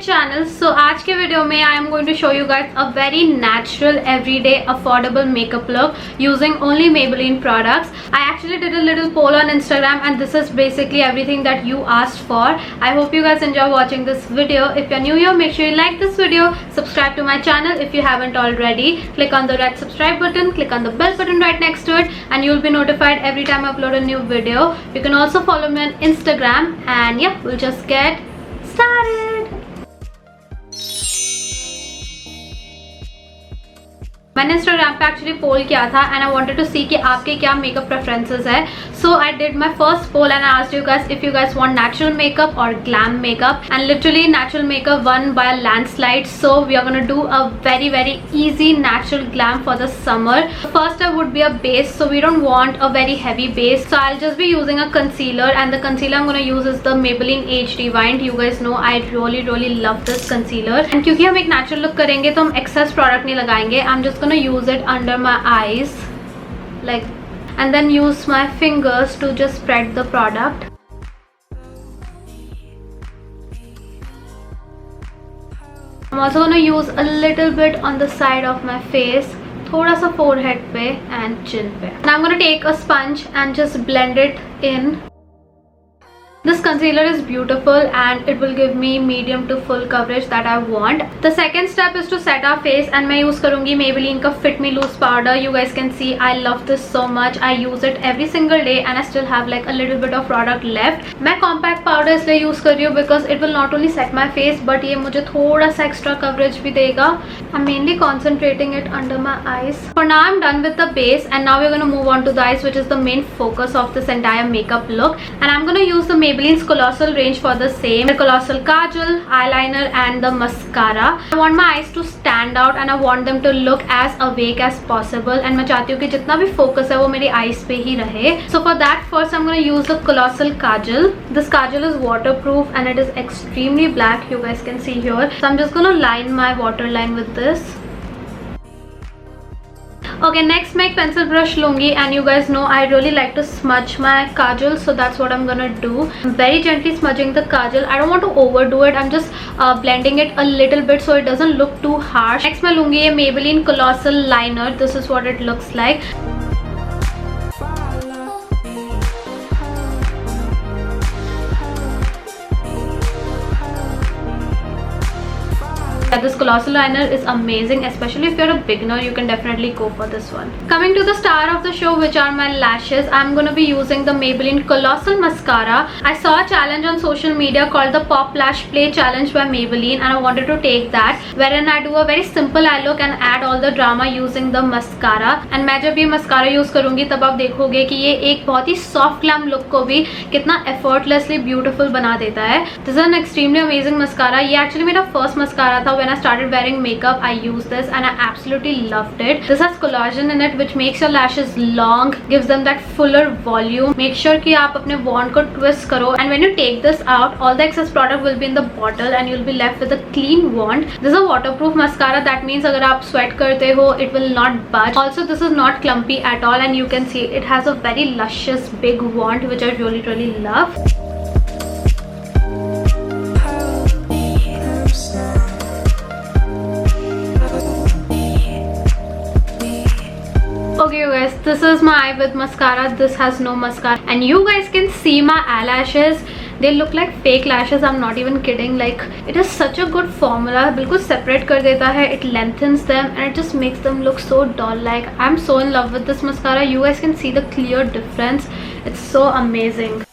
channel. So आज के video में I am going to show you guys a very natural, everyday, affordable makeup look using only Maybelline products. I actually did a little poll on Instagram and this is basically everything that you asked for. I hope you guys enjoy watching this video. If you're new here, make sure you like this video, subscribe to my channel if you haven't already, click on the red subscribe button, click on the bell button right next to it, and you'll be notified every time I upload a new video. You can also follow me on Instagram, and yeah, we'll just get started. मैंने Instagram पे actually poll किया था and I wanted to see कि आपके क्या makeup preferences है. So I did my first poll and I asked you guys if you guys want natural makeup or glam makeup, and literally natural makeup won by a landslide. So we are gonna do a very easy natural glam for the summer. First step would be a base, so we don't want a very heavy base, so I'll just be using a concealer, and the concealer I'm going to use is the Maybelline Age Rewind. You guys know I really love this concealer, and क्योंकि हम एक natural look करेंगे तो हम excess product नहीं लगाएंगे. I'm just going to use it under my eyes like, and then use my fingers to just spread the product. I'm also going to use a little bit on the side of my face, थोड़ा सा forehead पे and chin पे. Now I'm going to take a sponge and just blend it in. This concealer is beautiful and it will give me medium to full coverage that I want. The second step is to set our face, and मैं use करूँगी Maybelline का Fit Me Loose powder. You guys can see I love this so much. I use it every single day and I still have like a little bit of product left. मैं compact powder इसलिए use कर रही हूँ because it will not only set my face but ये मुझे थोड़ा सा extra coverage भी देगा. I'm mainly concentrating it under my eyes. For now I'm done with the base, and now we're going to move on to the eyes, which is the main focus of this entire makeup look. And I'm going to use the Maybelline's Colossal range for the same. The Colossal Kajal, eyeliner and the mascara. I want my eyes to stand out and I want them to look as awake as possible, and मैं चाहती हूँ कि जितना भी focus है वो मेरी eyes पे ही रहे. So for that first I'm going to use the Colossal Kajal. This Kajal is waterproof and it is extremely black. You guys can see here. So I'm just going to line my waterline with this. Okay, next मैं एक pencil brush लूँगी, and you guys know I really like to smudge my kajal, so that's what I'm gonna do. I'm very gently smudging the kajal. I don't want to overdo it. I'm just blending it a little bit so it doesn't look too harsh. Next मैं लूँगी ये Maybelline Colossal liner. This is what it looks like. This Colossal liner is amazing, especially if you're a beginner. You can definitely go for this one. Coming to the star of the show, which are my lashes, I'm gonna be using the Maybelline Colossal mascara. I saw a challenge on social media called the Pop Lash Play Challenge by Maybelline, and I wanted to take that, wherein I do a very simple eye look and add all the drama using the mascara. And मैं जब ये mascara use करूँगी तब आप देखोगे कि ये एक बहुत ही soft glam look को भी कितना effortlessly beautiful बना देता है. This is an extremely amazing mascara. ये actually मेरा first mascara था. When I started wearing makeup, I used this and I absolutely loved it. This has collagen in it, which makes your lashes long, gives them that fuller volume. Make sure कि आप अपने wand को twist करो, and when you take this out, all the excess product will be in the bottle and you'll be left with a clean wand. This is a waterproof mascara. That means अगर आप sweat करते हो, it will not budge. Also, this is not clumpy at all, and you can see it has a very luscious big wand, which I really love. Okay you guys, this is my eye with mascara. This has no mascara, and you guys can see my eyelashes. They look like fake lashes. I'm not even kidding. Like, it is such a good formula. बिल्कुल separate कर देता है. It lengthens them and it just makes them look so doll like. I'm so in love with this mascara. You guys can see the clear difference. It's so amazing.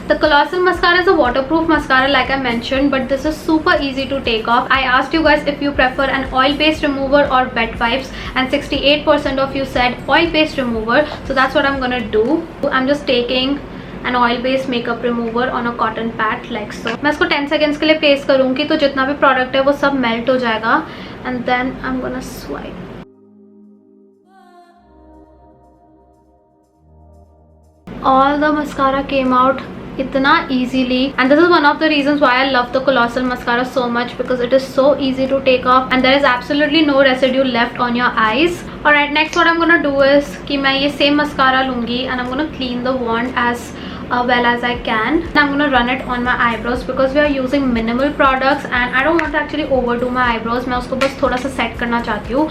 The Colossal mascara is a waterproof mascara like I mentioned, but this is super easy to take off. I asked you guys if you prefer an oil-based remover or wet wipes, and 68% of you said oil-based remover, so that's what I'm gonna do. I'm just taking an oil-based makeup remover on a cotton pad like so. मैं इसको 10 seconds के लिए place करूँगी तो जितना भी product है वो सब melt हो जाएगा, and then I'm gonna swipe. All the mascara came out इतना easily, and this is one of the reasons why I love the Colossal mascara so much, because it is so easy to take off and there is absolutely no residue left on your eyes. Alright, next what I'm gonna do is कि मैं ये same mascara लूँगी and I'm gonna clean the wand as well as I can. And I'm gonna run it on my eyebrows because we are using minimal products and I don't want to actually overdo my eyebrows. मैं उसको बस थोड़ा सा set करना चाहती हूँ.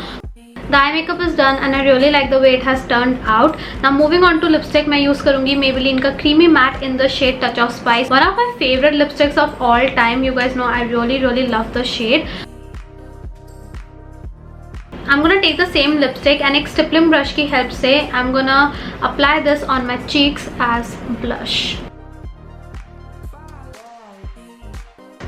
The eye makeup is done and I really like the way it has turned out. Now moving on to lipstick, मैं use करूँगी Maybelline का Creamy Matte in the shade Touch of Spice. One of my favorite lipsticks of all time. You guys know I really love the shade. I'm gonna take the same lipstick and एक stippling brush की help से I'm gonna apply this on my cheeks as blush.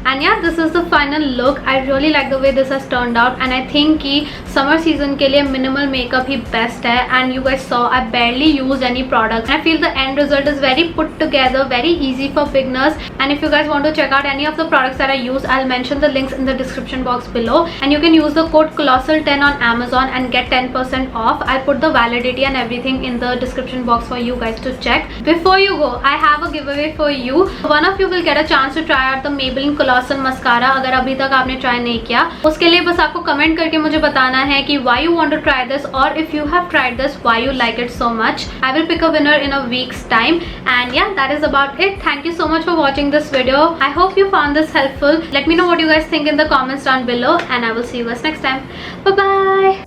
And yeah, this is the final look. I really like the way this has turned out and I think कि summer season के लिए minimal makeup ही best है. And you guys saw I barely used any products. I feel the end result is very put together, very easy for beginners. And if you guys want to check out any of the products that I use, I'll mention the links in the description box below. And you can use the code Colossal10 on Amazon and get 10% off. I'll put the validity and everything in the description box for you guys to check. Before you go, I have a giveaway for you. One of you will get a chance to try out the Maybelline Colossal mascara. अगर अभी तक आपने try नहीं किया, उसके लिए बस आपको कमेंट करके मुझे बताना है कि why you want to try this, or if you have tried this, why you like it so much. I will pick a winner in a week's time. And yeah, that is about it. Thank you so much for watching this video. I hope you found this helpful. Let me know what you guys think in the comments down below and I will see you guys next time. Bye bye.